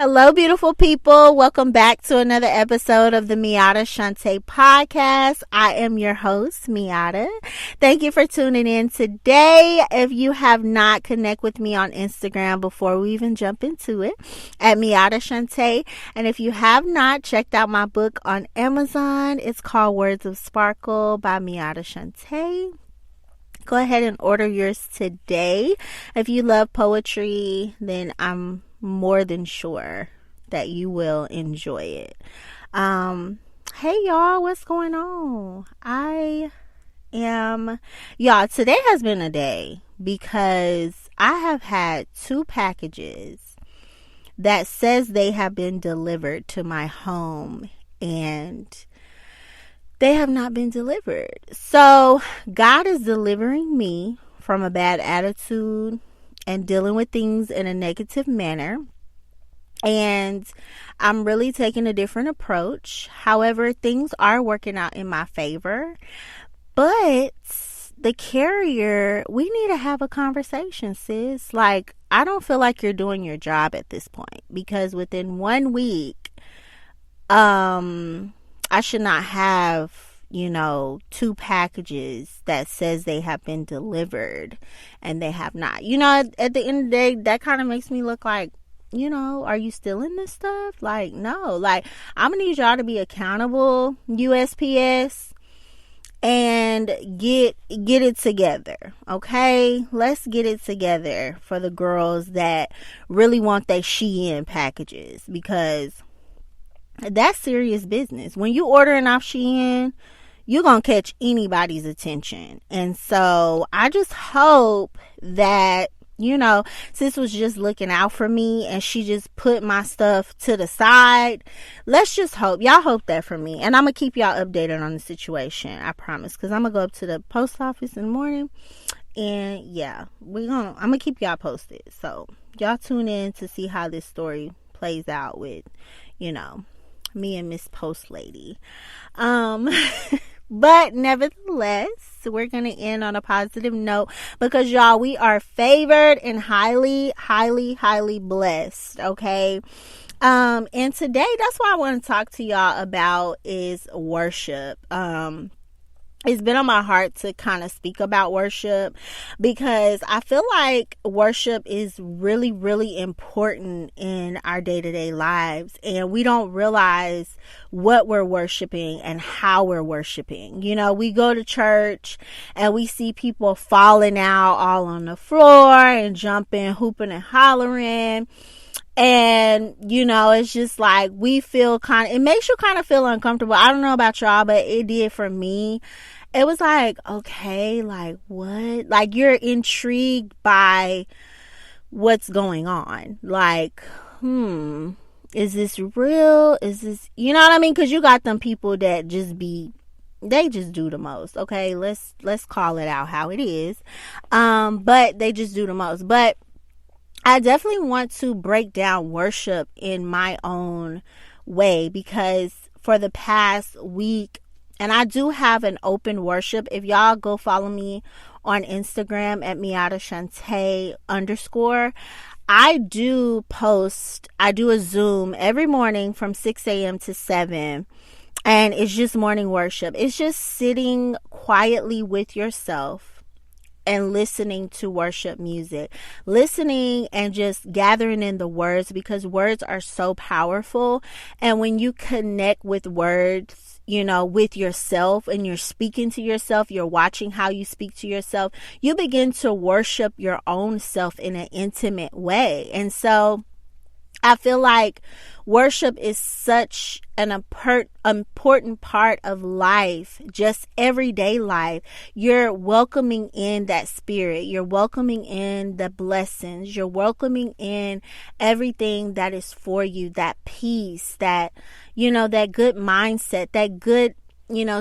Hello, beautiful people. Welcome back to another episode of the Miata Shante podcast. I am your host, Miata. Thank you for tuning in today. If you have not connected with me on Instagram before we even jump into it, at Miata Shante. And if you have not checked out my book on Amazon, it's called Words of Sparkle by Miata Shante. Go ahead and order yours today. If you love poetry, then I'm more than sure that you will enjoy it. Hey y'all, what's going on? Today has been a day because I have had 2 packages that says they have been delivered to my home and they have not been delivered. So God is delivering me from a bad attitude and dealing with things in a negative manner. And I'm really taking a different approach. However, things are working out in my favor. But the carrier, we need to have a conversation, sis. Like, I don't feel like you're doing your job at this point. Because within 1 week, I should not have 2 packages that says they have been delivered and they have not. At the end of the day, that kind of makes me look like, are you still in this stuff? Like, no. Like, I'm gonna need y'all to be accountable, USPS, and get it together. Okay, let's get it together for the girls that really want their Shein packages, because that's serious business. When you ordering off Shein, you're going to catch anybody's attention. And so I just hope that, sis was just looking out for me and she just put my stuff to the side. Let's just hope. Y'all hope that for me. And I'm going to keep y'all updated on the situation. I promise. Because I'm going to go up to the post office in the morning. And yeah, I'm going to keep y'all posted. So y'all tune in to see how this story plays out with, me and Miss Post Lady. But nevertheless, we're going to end on a positive note because y'all, we are favored and highly, highly, highly blessed. Okay. And today, that's what I want to talk to y'all about is worship. It's been on my heart to kind of speak about worship because I feel like worship is really, really important in our day-to-day lives. And we don't realize what we're worshiping and how we're worshiping. We go to church and we see people falling out all on the floor and jumping, hooping and hollering. And, it's just like we feel it makes you kind of feel uncomfortable. I don't know about y'all, but it did for me. It was like, okay, like what? Like you're intrigued by what's going on. Like, is this real? Is this, you know what I mean? Because you got them people that they just do the most. Okay, let's call it out how it is. But they just do the most. But I definitely want to break down worship in my own way because for the past week, and I do have an open worship. If y'all go follow me on Instagram at MiataShante_, I do a Zoom every morning from 6 a.m. to 7. And it's just morning worship. It's just sitting quietly with yourself and listening to worship music, listening and just gathering in the words, because words are so powerful. And when you connect with words, with yourself and you're speaking to yourself, you're watching how you speak to yourself, you begin to worship your own self in an intimate way. And so I feel like worship is such an important part of life, just everyday life. You're welcoming in that spirit. You're welcoming in the blessings. You're welcoming in everything that is for you, that peace, that, that good mindset, that good,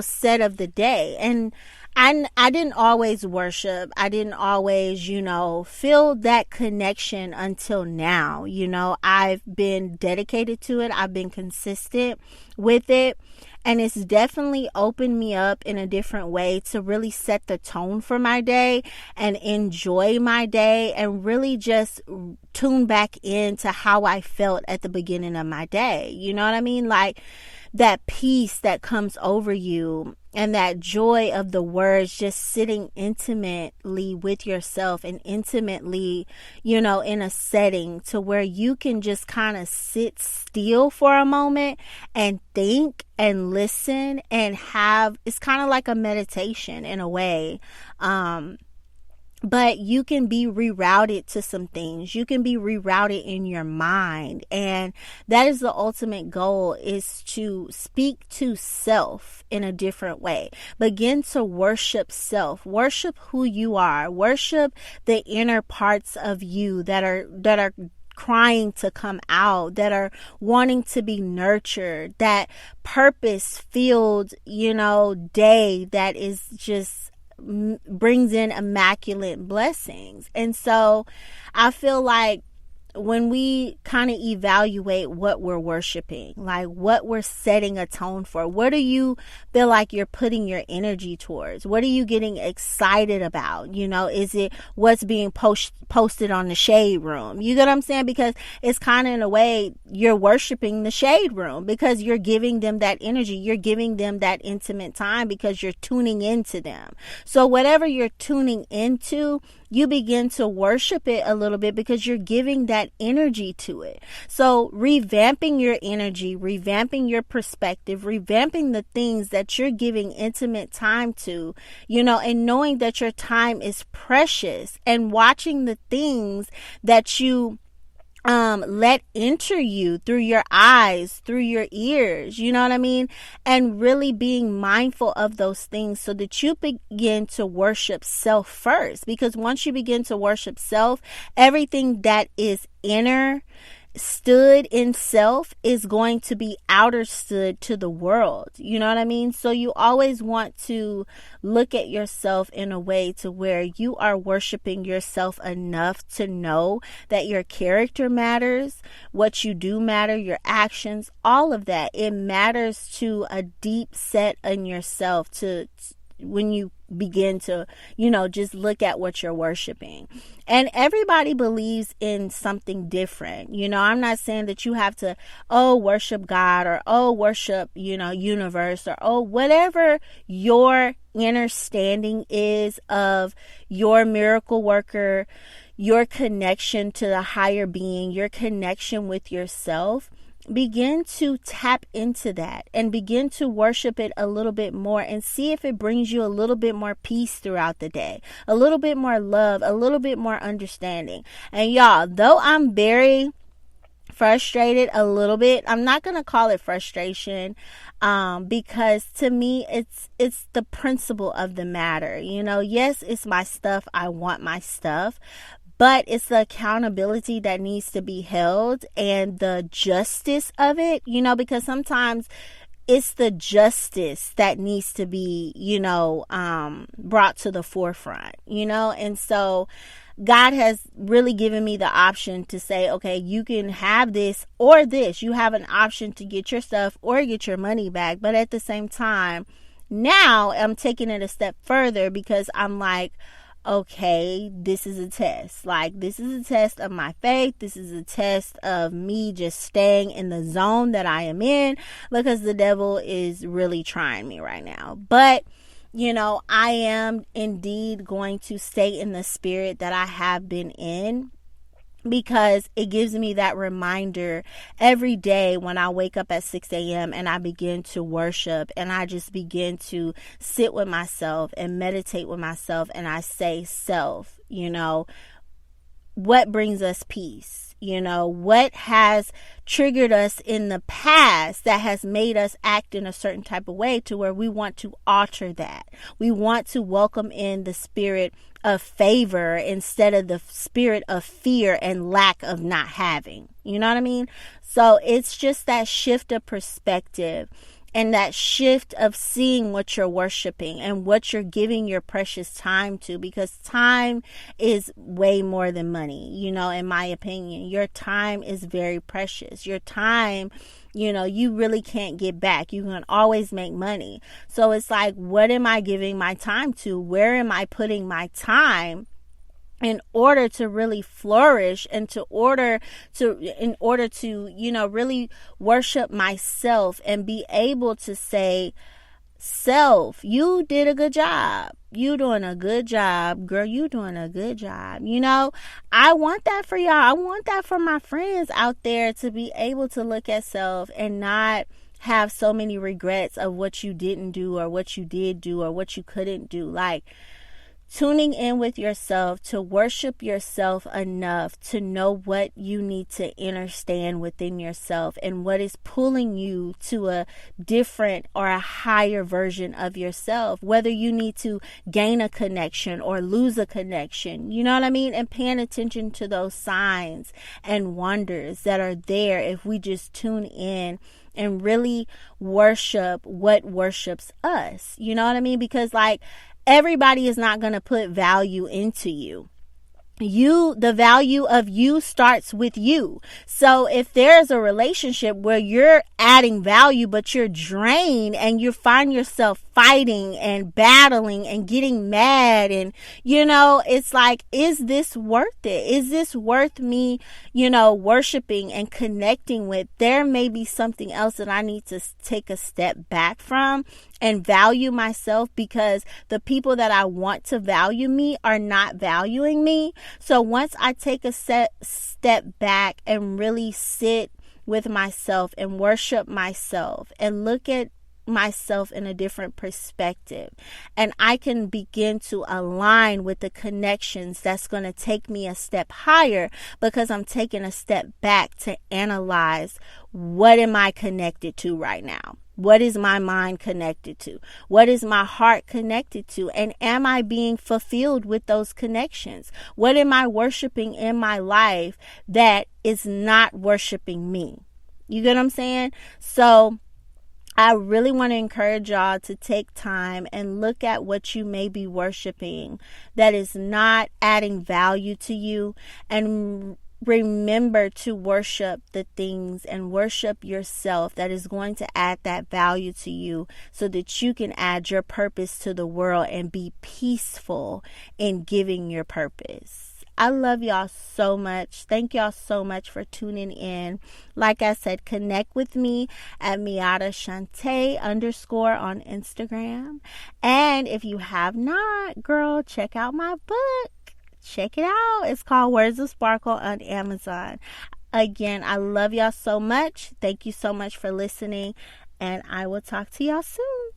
set of the day. And I didn't always worship. I didn't always, feel that connection until now. I've been dedicated to it. I've been consistent with it. And it's definitely opened me up in a different way to really set the tone for my day and enjoy my day and really just tune back into how I felt at the beginning of my day. You know what I mean? Like that peace that comes over you and that joy of the words, just sitting intimately with yourself and intimately, in a setting to where you can just kind of sit still for a moment and think and listen and it's kind of like a meditation in a way. But you can be rerouted to some things. You can be rerouted in your mind. And that is the ultimate goal, is to speak to self in a different way. Begin to worship self. Worship who you are. Worship the inner parts of you that are crying to come out, that are wanting to be nurtured, that purpose-filled, day that is just brings in immaculate blessings. And so I feel like when we kind of evaluate what we're worshiping, like what we're setting a tone for, what do you feel like you're putting your energy towards? What are you getting excited about? Is it what's being posted on the shade room? You get what I'm saying? Because it's kind of in a way you're worshiping the shade room because you're giving them that energy. You're giving them that intimate time because you're tuning into them. So whatever you're tuning into, you begin to worship it a little bit because you're giving that energy to it. So revamping your energy, revamping your perspective, revamping the things that you're giving intimate time to, and knowing that your time is precious, and watching the things that you let enter you through your eyes, through your ears, you know what I mean? And really being mindful of those things so that you begin to worship self first. Because once you begin to worship self, everything that is inner stood in self is going to be outer stood to the world. You know what I mean? So you always want to look at yourself in a way to where you are worshiping yourself enough to know that your character matters, what you do matter, your actions, all of that. It matters to a deep set in yourself when you begin to, just look at what you're worshiping. And everybody believes in something different. I'm not saying that you have to, worship God or, worship, universe or, whatever your understanding is of your miracle worker, your connection to the higher being, your connection with yourself. Begin to tap into that and begin to worship it a little bit more and see if it brings you a little bit more peace throughout the day, a little bit more love, a little bit more understanding. And y'all, though I'm very frustrated a little bit, I'm not going to call it frustration because to me it's the principle of the matter. Yes, it's my stuff. I want my stuff. But it's the accountability that needs to be held and the justice of it, because sometimes it's the justice that needs to be, brought to the forefront, and so God has really given me the option to say, okay, you can have this or this. You have an option to get your stuff or get your money back. But at the same time, now I'm taking it a step further because I'm like, okay, this is a test. Like, this is a test of my faith. This is a test of me just staying in the zone that I am in because the devil is really trying me right now. But, I am indeed going to stay in the spirit that I have been in, because it gives me that reminder every day when I wake up at 6 a.m. and I begin to worship and I just begin to sit with myself and meditate with myself, and I say, self, what brings us peace? What has triggered us in the past that has made us act in a certain type of way to where we want to alter that. We want to welcome in the spirit of favor instead of the spirit of fear and lack of not having. You know what I mean? So it's just that shift of perspective. and that shift of seeing what you're worshiping and what you're giving your precious time to, because time is way more than money, in my opinion. Your time is very precious. Your time, you really can't get back. You can always make money. So it's like, what am I giving my time to? Where am I putting my time in order to really flourish, and in order to really worship myself and be able to say, self, you did a good job. You doing a good job, girl. You doing a good job. I want that for y'all. I want that for my friends out there, to be able to look at self and not have so many regrets of what you didn't do or what you did do or what you couldn't do. Like, tuning in with yourself, to worship yourself enough to know what you need to understand within yourself and what is pulling you to a different or a higher version of yourself, whether you need to gain a connection or lose a connection, you know what I mean? And paying attention to those signs and wonders that are there if we just tune in and really worship what worships us, you know what I mean? Because everybody is not going to put value into you. The value of you starts with you. So if there's a relationship where you're adding value, but you're drained and you find yourself fighting and battling and getting mad, and, it's like, is this worth it? Is this worth me, worshiping and connecting with? There may be something else that I need to take a step back from and value myself, because the people that I want to value me are not valuing me. So once I take a step back and really sit with myself and worship myself and look at myself in a different perspective, and I can begin to align with the connections that's going to take me a step higher, because I'm taking a step back to analyze, what am I connected to right now? What is my mind connected to? What is my heart connected to? And am I being fulfilled with those connections? What am I worshiping in my life that is not worshiping me? You get what I'm saying? So I really want to encourage y'all to take time and look at what you may be worshiping that is not adding value to you, and remember to worship the things and worship yourself that is going to add that value to you, so that you can add your purpose to the world and be peaceful in giving your purpose. I love y'all so much. Thank y'all so much for tuning in. Like I said, connect with me at MiataShante_ on Instagram. And if you have not, girl, check out my book. Check it out. It's called Words of Sparkle on Amazon. Again, I love y'all so much. Thank you so much for listening, and I will talk to y'all soon.